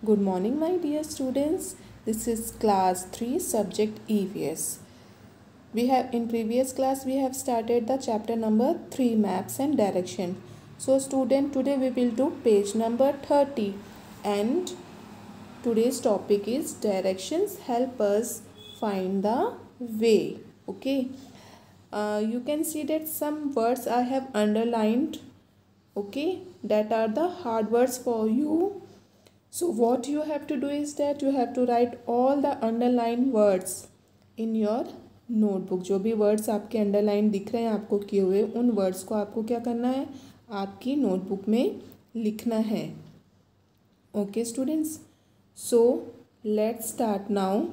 Good morning, my dear students. This is class 3 subject EVS. We have in previous class we have started the chapter number 3 maps and direction. So student, today we will do page number 30 and today's topic is directions help us find the way. Okay. You can see that some words I have underlined. Okay, that are the hard words for you. So what you have to do is that you have to write all the underlined words in your notebook. जो भी words आपके underline दिख रहे हैं आपको किए हुए, उन वर्ड्स को आपको क्या करना है, आपकी नोटबुक में लिखना है. Okay students, so let's start now.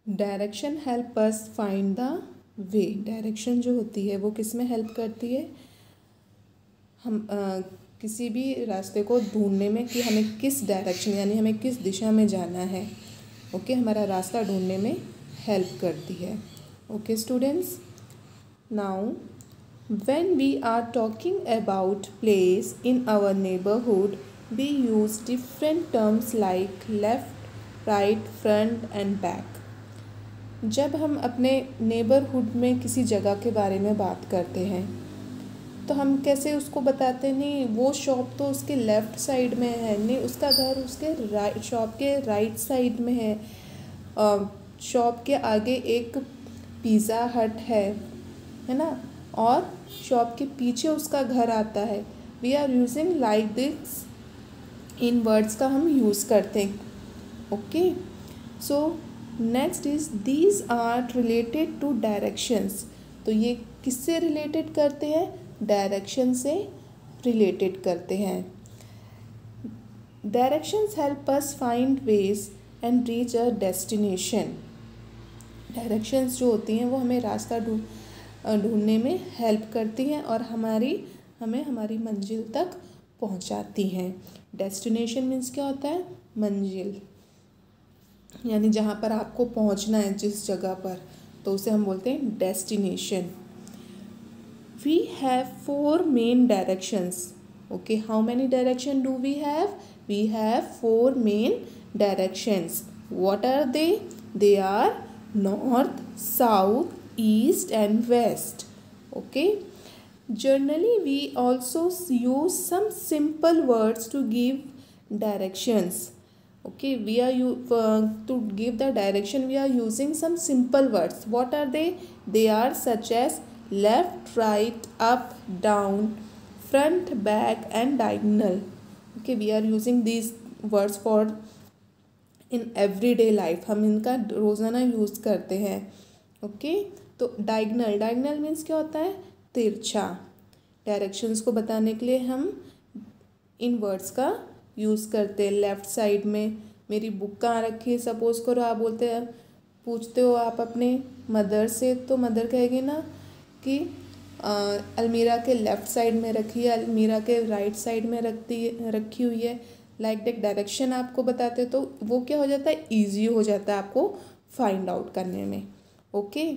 Direction help us find the way. Direction जो होती है वो किस में हेल्प करती है, हम किसी भी रास्ते को ढूंढने में कि हमें किस डायरेक्शन यानी हमें किस दिशा में जाना है. ओके, हमारा रास्ता ढूंढने में हेल्प करती है. Okay students, now when we are talking about place in our neighbourhood we use different terms like left, right, front and back. जब हम अपने नेबरहुड में किसी जगह के बारे में बात करते हैं तो हम कैसे उसको बताते हैं, नहीं वो शॉप तो उसके लेफ़्ट साइड में है, नहीं उसका घर उसके राइट शॉप के राइट साइड में है, शॉप के आगे एक पिज़्ज़ा हट है ना, और शॉप के पीछे उसका घर आता है. We are using like this, in words का हम यूज़ करते हैं. Okay, so next is these are related to directions. तो ये किससे रिलेटेड करते हैं, डायरेक्शन से रिलेटेड करते हैं. Directions help us find ways and reach a destination. Directions जो होती हैं वो हमें रास्ता ढूंढने में हेल्प करती हैं और हमें हमारी मंजिल तक पहुंचाती हैं. डेस्टिनेशन मीन्स क्या होता है, मंजिल, यानी जहाँ पर आपको पहुँचना है जिस जगह पर, तो उसे हम बोलते हैं destination. We have 4 main directions. Okay, how many direction do we have, we have 4 main directions. What are they, they are north, south, east and west. Okay, generally we also use some simple words to give directions. Okay, we are to give the direction we are using some simple words. What are they? They are such as left, right, up, down, front, back and diagonal. Okay, we are using these words for in everyday life. हम इनका रोज़ाना use करते हैं. Okay, तो diagonal means क्या होता है, तिरछा. डायरेक्शंस को बताने के लिए हम इन वर्ड्स का यूज़ करते हैं. लेफ़्ट साइड में मेरी बुक कहाँ रखी है, सपोज़ करो आप बोलते हैं, पूछते हो आप अपने मदर से, तो मदर कहेगी ना कि अलमीरा के लेफ़्ट साइड में रखी है, अलमीरा के राइट साइड में रखी हुई है. लाइक दैट डायरेक्शन आपको बताते तो वो क्या हो जाता है, ईजी हो जाता है आपको फाइंड आउट करने में. Okay,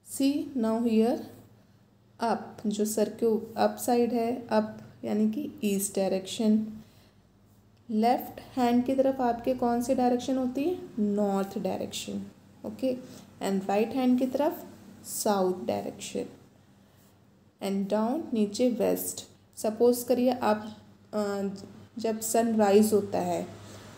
see now here, up, जो सर के अप साइड है, अप यानी कि ईस्ट डायरेक्शन. लेफ्ट हैंड की तरफ आपके कौन सी डायरेक्शन होती है, north direction. Okay, and right hand की तरफ साउथ डायरेक्शन. एंड डाउन नीचे वेस्ट. सपोज करिए आप जब सनराइज होता है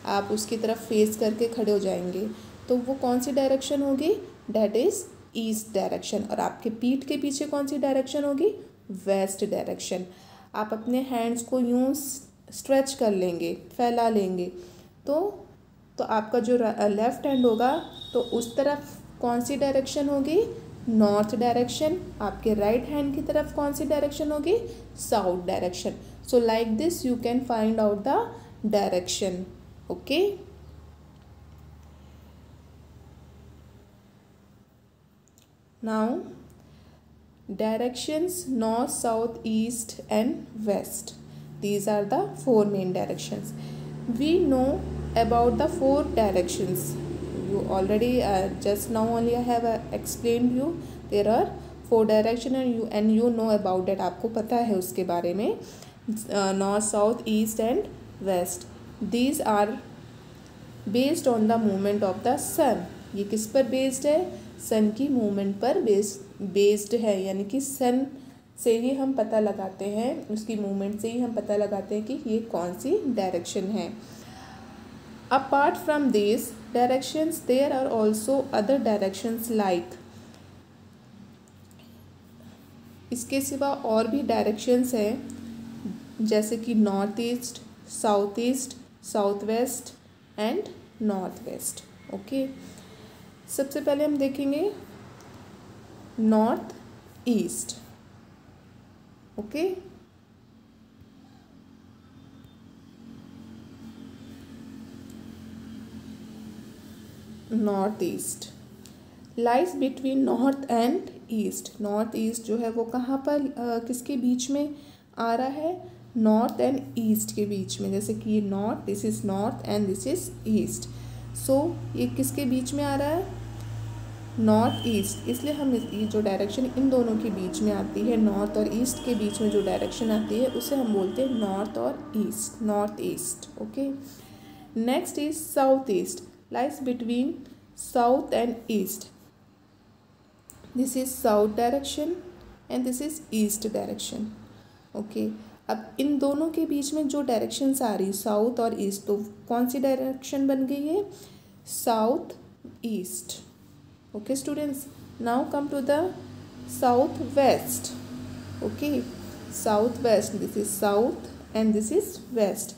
आप उसकी तरफ फेस करके खड़े हो जाएंगे तो वो कौन सी डायरेक्शन होगी, डैट इज़ ईस्ट डायरेक्शन. और आपके पीठ के पीछे कौन सी डायरेक्शन होगी, वेस्ट डायरेक्शन. आप अपने हैंड्स को यूँ स्ट्रेच कर लेंगे, फैला लेंगे, तो आपका जो लेफ़्ट हैंड होगा तो उस तरफ कौन सी डायरेक्शन होगी, नॉर्थ डायरेक्शन. आपके राइट हैंड की तरफ कौन सी डायरेक्शन होगी, south direction. So like this you can find out the direction. Okay, now directions north, south, east and west. These are the 4 main directions. We know about the 4 directions. you already just now only I have explained you there are 4 direction and you know about that, आपको पता है उसके बारे में, north south east and west. These are based on the movement of the sun. ये किस पर based है? सन की मूवमेंट पर बेस्ड है, यानी कि सन से ही हम पता लगाते हैं, उसकी मूवमेंट से ही हम पता लगाते हैं कि ये कौन सी डायरेक्शन है. Apart from this directions there are also other directions like. इसके सिवा और भी डायरेक्शंस हैं जैसे कि north east, south east, south west and north west. Okay, सबसे पहले हम देखेंगे north east. Okay, north east lies between north and east. North east जो है वो कहाँ पर किसके बीच में आ रहा है? नॉर्थ एंड ईस्ट के बीच में. जैसे कि ये north, this is north and this is east. So ये किसके बीच में आ रहा है? North east. इसलिए हम ये जो डायरेक्शन इन दोनों के बीच में आती है, नॉर्थ और ईस्ट के बीच में जो डायरेक्शन आती है उसे हम बोलते हैं नॉर्थ और east, north east. Okay, next is south east lies between south and east. This is south direction and this is east direction. Okay, अब इन दोनों के बीच में जो डायरेक्शंस आ रही साउथ और ईस्ट, तो कौन सी डायरेक्शन बन गई है? South east. Okay students, now come to the south west. Okay, south west, this is south and this is west.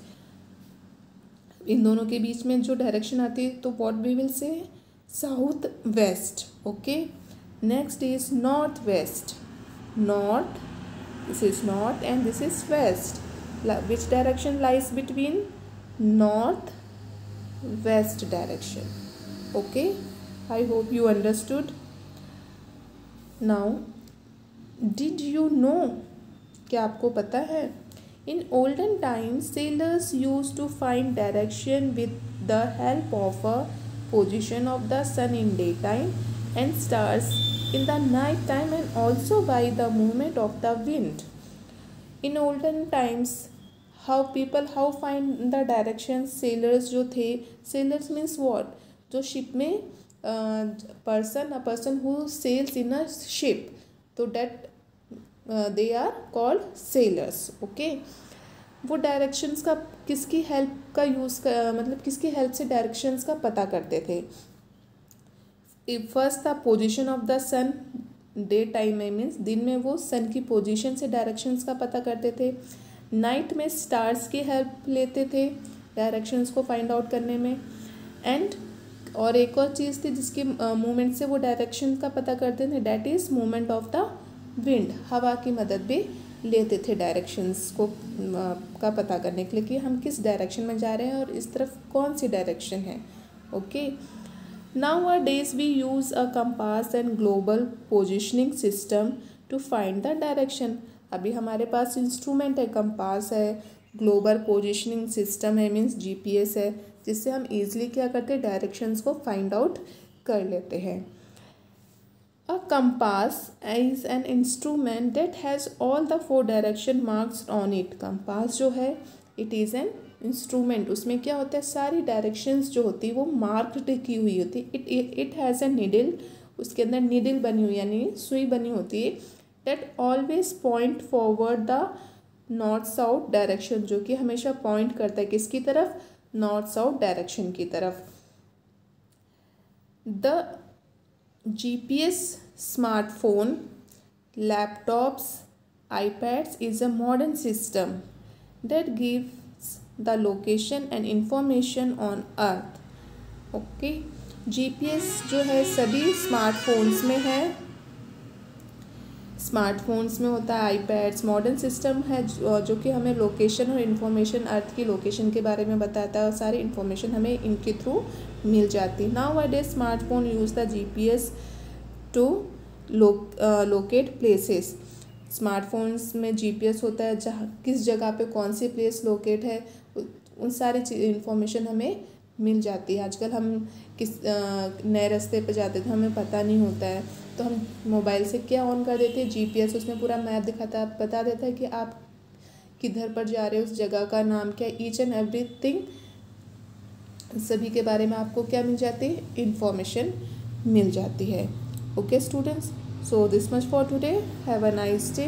इन दोनों के बीच में जो डायरेक्शन आती है तो what we will say? South west. Okay, next is north west. North, this is north and this is west. Which direction lies between? North west direction. Okay, I hope you understood. Now, did you know, क्या आपको पता है? In olden times, sailors used to find direction with the help of a position of the sun in daytime and stars in the night time, and also by the movement of the wind. In olden times, how find the directions? Sailors जो थे, sailors means what? जो ship में a person who sails in a ship, so that they are called sailors. Okay, वो directions का किसकी help का use मतलब किसकी हेल्प से डायरेक्शंस का पता करते थे? फर्स्ट था position of the sun. Day time में मीन्स दिन में वो सन की पोजीशन से डायरेक्शंस का पता करते थे. नाइट में स्टार्स की हेल्प लेते थे डायरेक्शंस को फाइंड आउट करने में. एंड और एक और चीज़ थी जिसकी मूवमेंट से वो डायरेक्शन का पता करते थे, that is movement of the wind. हवा की मदद भी लेते थे डायरेक्शंस को का पता करने के लिए कि हम किस डायरेक्शन में जा रहे हैं और इस तरफ कौन सी डायरेक्शन है. Okay, nowadays we use a compass and global positioning system to find the direction. अभी हमारे पास इंस्ट्रूमेंट है, कंपास है, ग्लोबल पोजिशनिंग सिस्टम है मीन्स GPS है, जिससे हम ईजिली क्या करते हैं? डायरेक्शंस को फाइंड आउट कर लेते हैं. A compass is an instrument that has all the 4 direction marks on it. Compass जो है इट इज़ एन इंस्ट्रूमेंट. उसमें क्या होता है? सारी डायरेक्शंस जो होती है वो मार्क्ड की हुई होती है. It has a needle. उसके अंदर नीडल बनी हुई यानी सुई बनी होती है. That always point forward the north south direction, जो कि हमेशा पॉइंट करता है किसकी तरफ? नॉर्थ साउथ डायरेक्शन की तरफ. The GPS, smartphone, laptops, iPads is a modern system that gives the location and information on earth. Okay, GPS जो है सभी स्मार्टफोन्स में है. स्मार्टफोन्स में होता है. iPads मॉडर्न सिस्टम है जो कि हमें लोकेशन और इन्फॉर्मेशन, अर्थ की लोकेशन के बारे में बताता है और सारी इन्फॉर्मेशन हमें इनके थ्रू मिल जाती है. Nowadays smartphone use the GPS to locate places. Smartphones में GPS होता है, जहाँ किस जगह पे कौन सी प्लेस लोकेट है उन सारी इन्फॉर्मेशन हमें मिल जाती है। आजकल हम किस नए रास्ते पे जाते थे, हमें पता नहीं होता है, तो हम मोबाइल से क्या ऑन कर देते हैं, GPS, उसमें पूरा मैप दिखाता बता देता है कि आप किधर पर जा रहे हो, उस जगह का नाम क्या, ईच एंड एवरीथिंग सभी के बारे में आपको क्या मिल जाती है, इन्फॉर्मेशन मिल जाती है। Okay students, so this much for today, have a nice day.